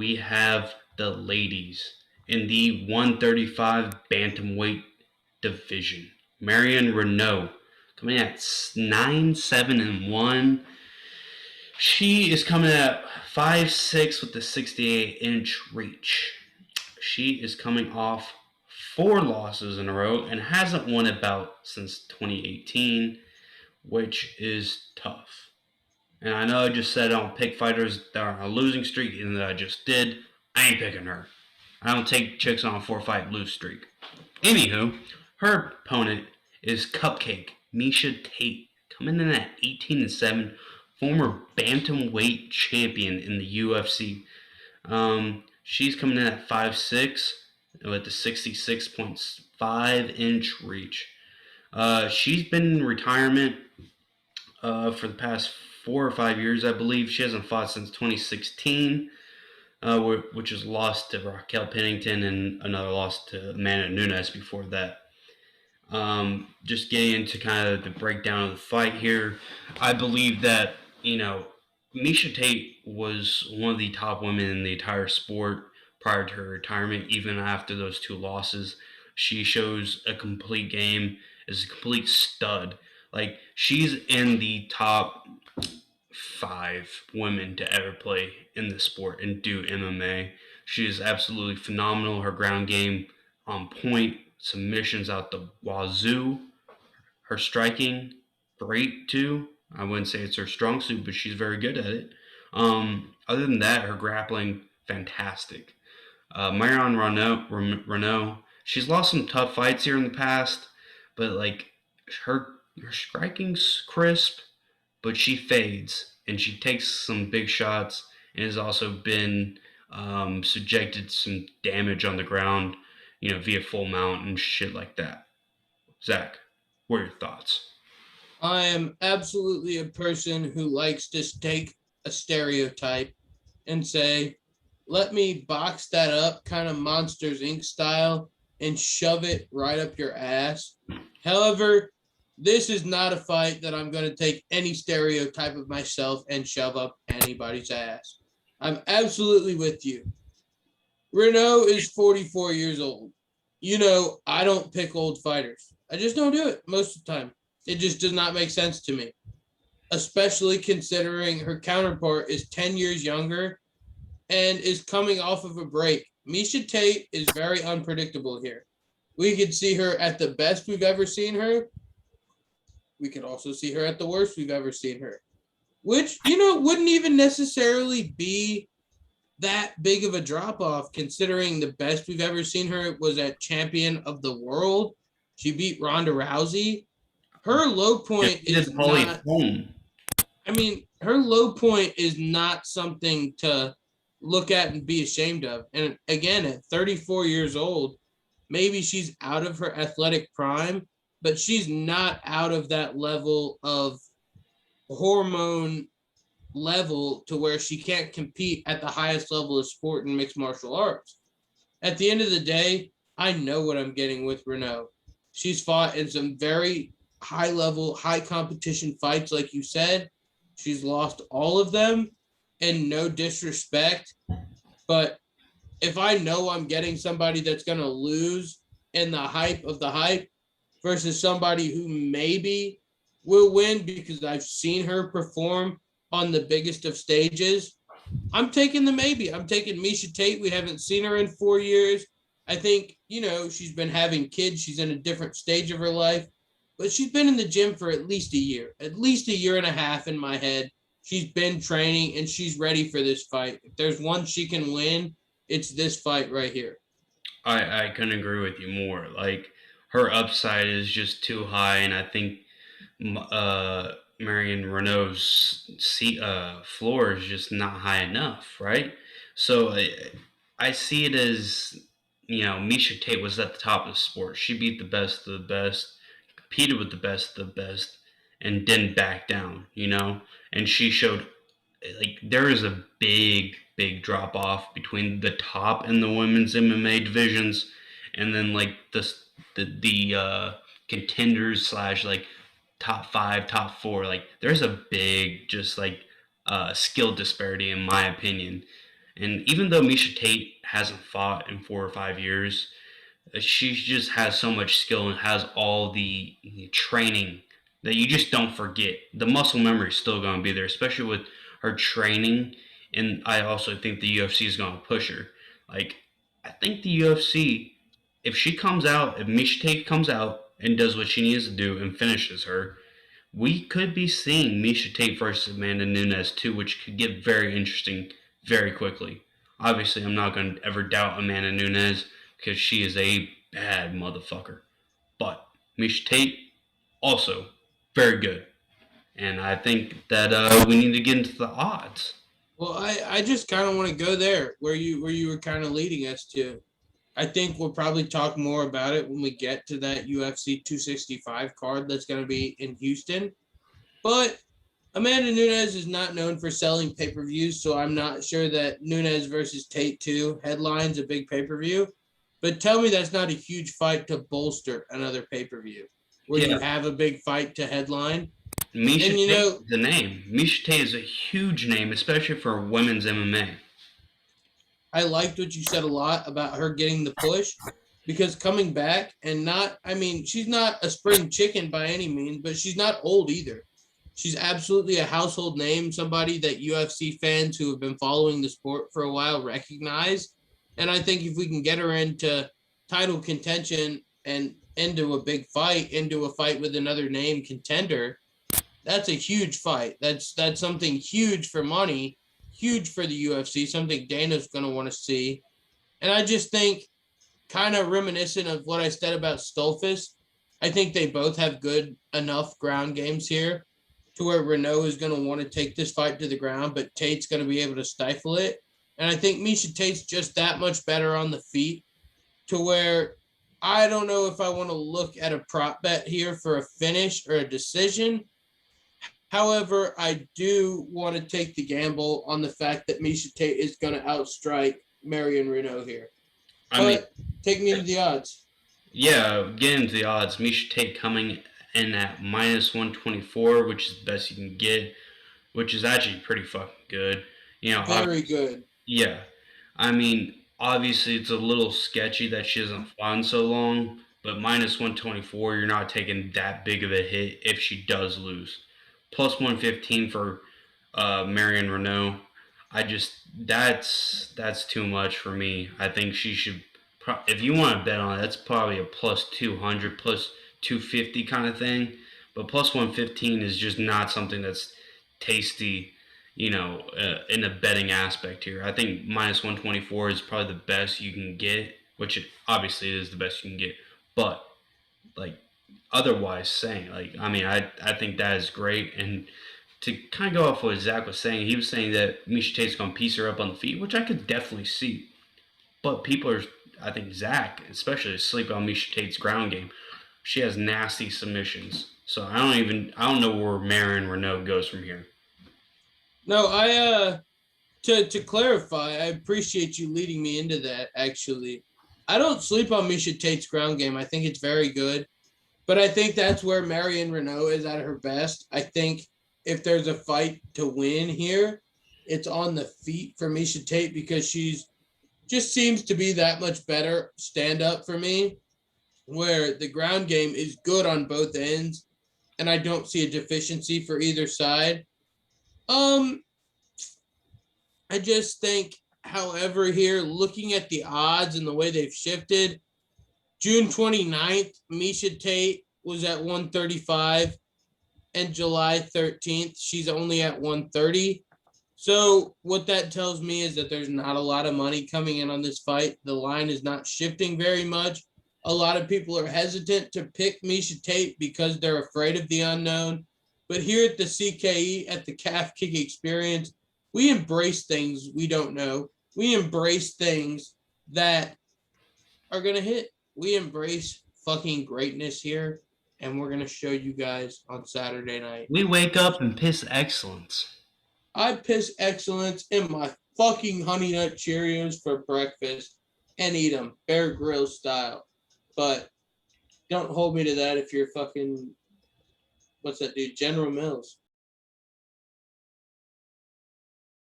we have the ladies in the 135 bantamweight division. Marion Reneau coming at 9-7-1. She is coming at 5'6" with the 68-inch reach. She is coming off 4 losses in a row and hasn't won a bout since 2018, which is tough. And I know I just said I don't pick fighters that are on a losing streak, even though I just did. I ain't picking her. I don't take chicks on a 4-fight lose streak. Anywho, her opponent is Cupcake Miesha Tate, coming in at 18-7, former bantamweight champion in the UFC. She's coming in at 5'6" with the 66.5-inch reach. She's been in retirement for the past 4 or 5 years, I believe. She hasn't fought since 2016, which is lost to Raquel Pennington and another loss to Amanda Nunes before that. Just getting into kind of the breakdown of the fight here, I believe that, Miesha Tate was one of the top women in the entire sport prior to her retirement, even after those 2 losses. She shows a complete game, is a complete stud. Like, she's in the top 5 women to ever play in the sport and do MMA. She is absolutely phenomenal. Her ground game on point, submissions out the wazoo. Her striking, great too. I wouldn't say it's her strong suit, but she's very good at it. Other than that, her grappling, fantastic. Marion Reneau, she's lost some tough fights here in the past, but her striking's crisp, but she fades and she takes some big shots and has also been subjected to some damage on the ground, via full mount and shit like that. Zach, what are your thoughts? I am absolutely a person who likes to take a stereotype and say, let me box that up kind of Monsters Inc. style and shove it right up your ass. However, this is not a fight that I'm going to take any stereotype of myself and shove up anybody's ass. I'm absolutely with you. Renault is 44 years old. I don't pick old fighters. I just don't do it most of the time. It just does not make sense to me, especially considering her counterpart is 10 years younger and is coming off of a break. Miesha Tate is very unpredictable here. We could see her at the best we've ever seen her. We could also see her at the worst we've ever seen her, which, wouldn't even necessarily be that big of a drop off considering the best we've ever seen her was at Champion of the World. She beat Ronda Rousey. Her low point is not. Her low point is not something to look at and be ashamed of. And again, at 34 years old, maybe she's out of her athletic prime, but she's not out of that level of hormone level to where she can't compete at the highest level of sport in mixed martial arts. At the end of the day, I know what I'm getting with Renault. She's fought in some very high level, high competition fights, like you said. She's lost all of them, and no disrespect, but if I know I'm getting somebody that's going to lose in the hype of the hype versus somebody who maybe will win because I've seen her perform on the biggest of stages, I'm taking the maybe. I'm taking Miesha Tate. We haven't seen her in 4 years. I think, she's been having kids. She's in a different stage of her life, but she's been in the gym for at least a year and a half in my head. She's been training and she's ready for this fight. If there's one she can win, it's this fight right here. I couldn't agree with you more. Like, her upside is just too high, and I think Marion Renault's floor is just not high enough, right? So I see it as, Miesha Tate was at the top of the sport. She beat the best of the best, competed with the best of the best, and didn't back down, And she showed, there is a big drop off between the top and the women's MMA divisions, and then the contenders slash top 5, top 4. There's a big just skill disparity in my opinion. And even though Miesha Tate hasn't fought in 4 or 5 years, she just has so much skill and has all the training that you just don't forget. The muscle memory is still going to be there, especially with her training. And I also think the UFC is going to push her. Like, I think the UFC, if Miesha Tate comes out and does what she needs to do and finishes her, we could be seeing Miesha Tate versus Amanda Nunes too, which could get very interesting very quickly. Obviously, I'm not going to ever doubt Amanda Nunes because she is a bad motherfucker. But Miesha Tate, also very good. And I think that we need to get into the odds. Well, I just kind of want to go there where you were kind of leading us to. I think we'll probably talk more about it when we get to that UFC 265 card that's going to be in Houston. But Amanda Nunes is not known for selling pay-per-views, so I'm not sure that Nunes versus Tate 2 headlines a big pay-per-view. But tell me that's not a huge fight to bolster another pay-per-view where you Yeah, have a big fight to headline. Miesha And you Tate know, is the name. Miesha Tate is a huge name, especially for women's MMA. I liked what you said a lot about her getting the push because coming back and not, I mean, she's not a spring chicken by any means, but she's not old either. She's absolutely a household name, somebody that UFC fans who have been following the sport for a while recognize. And I think if we can get her into title contention and into a big fight, into a fight with another name contender, that's a huge fight. That's something huge for money, huge for the UFC, something Dana's going to want to see. And I just think, kind of reminiscent of what I said about Stolfus, I think they both have good enough ground games here to where Reneau is going to want to take this fight to the ground, but Tate's going to be able to stifle it. And I think Miesha Tate's just that much better on the feet to where I don't know if I want to look at a prop bet here for a finish or a decision. However, I do want to take the gamble on the fact that Miesha Tate is going to outstrike Marion Reneau here. I mean, But take me to the odds. yeah, get into the odds. Miesha Tate coming in at minus 124, which is the best you can get, which is actually pretty fucking good. You know, Very good. yeah. I mean, obviously it's a little sketchy that she hasn't fought in so long, but minus 124, you're not taking that big of a hit if she does lose. Plus 115 for Marion Reneau. That's too much for me. I think she should, if you want to bet on it, that's probably a plus 200, plus 250 kind of thing. But plus 115 is just not something that's tasty, in a betting aspect here. I think minus 124 is probably the best you can get, which obviously it is the best you can get. But, like, otherwise saying, like, I mean, I think that is great. And to kind of go off what Zach was saying, he was saying that Miesha Tate's going to piece her up on the feet, which I could definitely see. But people are, I think Zach especially, is sleeping on Miesha Tate's ground game. She has nasty submissions. So I don't know where Marion Reneau goes from here. No, to clarify, I appreciate you leading me into that actually. I don't sleep on Miesha Tate's ground game. I think it's very good. But I think that's where Marion Reneau is at her best. I think if there's a fight to win here, it's on the feet for Miesha Tate because she's just seems to be that much better stand up for me, where the ground game is good on both ends, and I don't see a deficiency for either side. Um, I just think, however, here, looking at the odds and the way they've shifted, June 29th, Miesha Tate was at 135, and July 13th, she's only at 130. So what that tells me is that there's not a lot of money coming in on this fight. The line is not shifting very much. A lot of people are hesitant to pick Miesha Tate because they're afraid of the unknown. But here at the CKE, at the Calf Kick Experience, we embrace things we don't know. We embrace things that are going to hit. We embrace fucking greatness here, and we're going to show you guys on Saturday night. We wake up and piss excellence. I piss excellence in my fucking Honey Nut Cheerios for breakfast and eat them Bear Grylls style. But don't hold me to that if you're fucking, what's that dude? General Mills.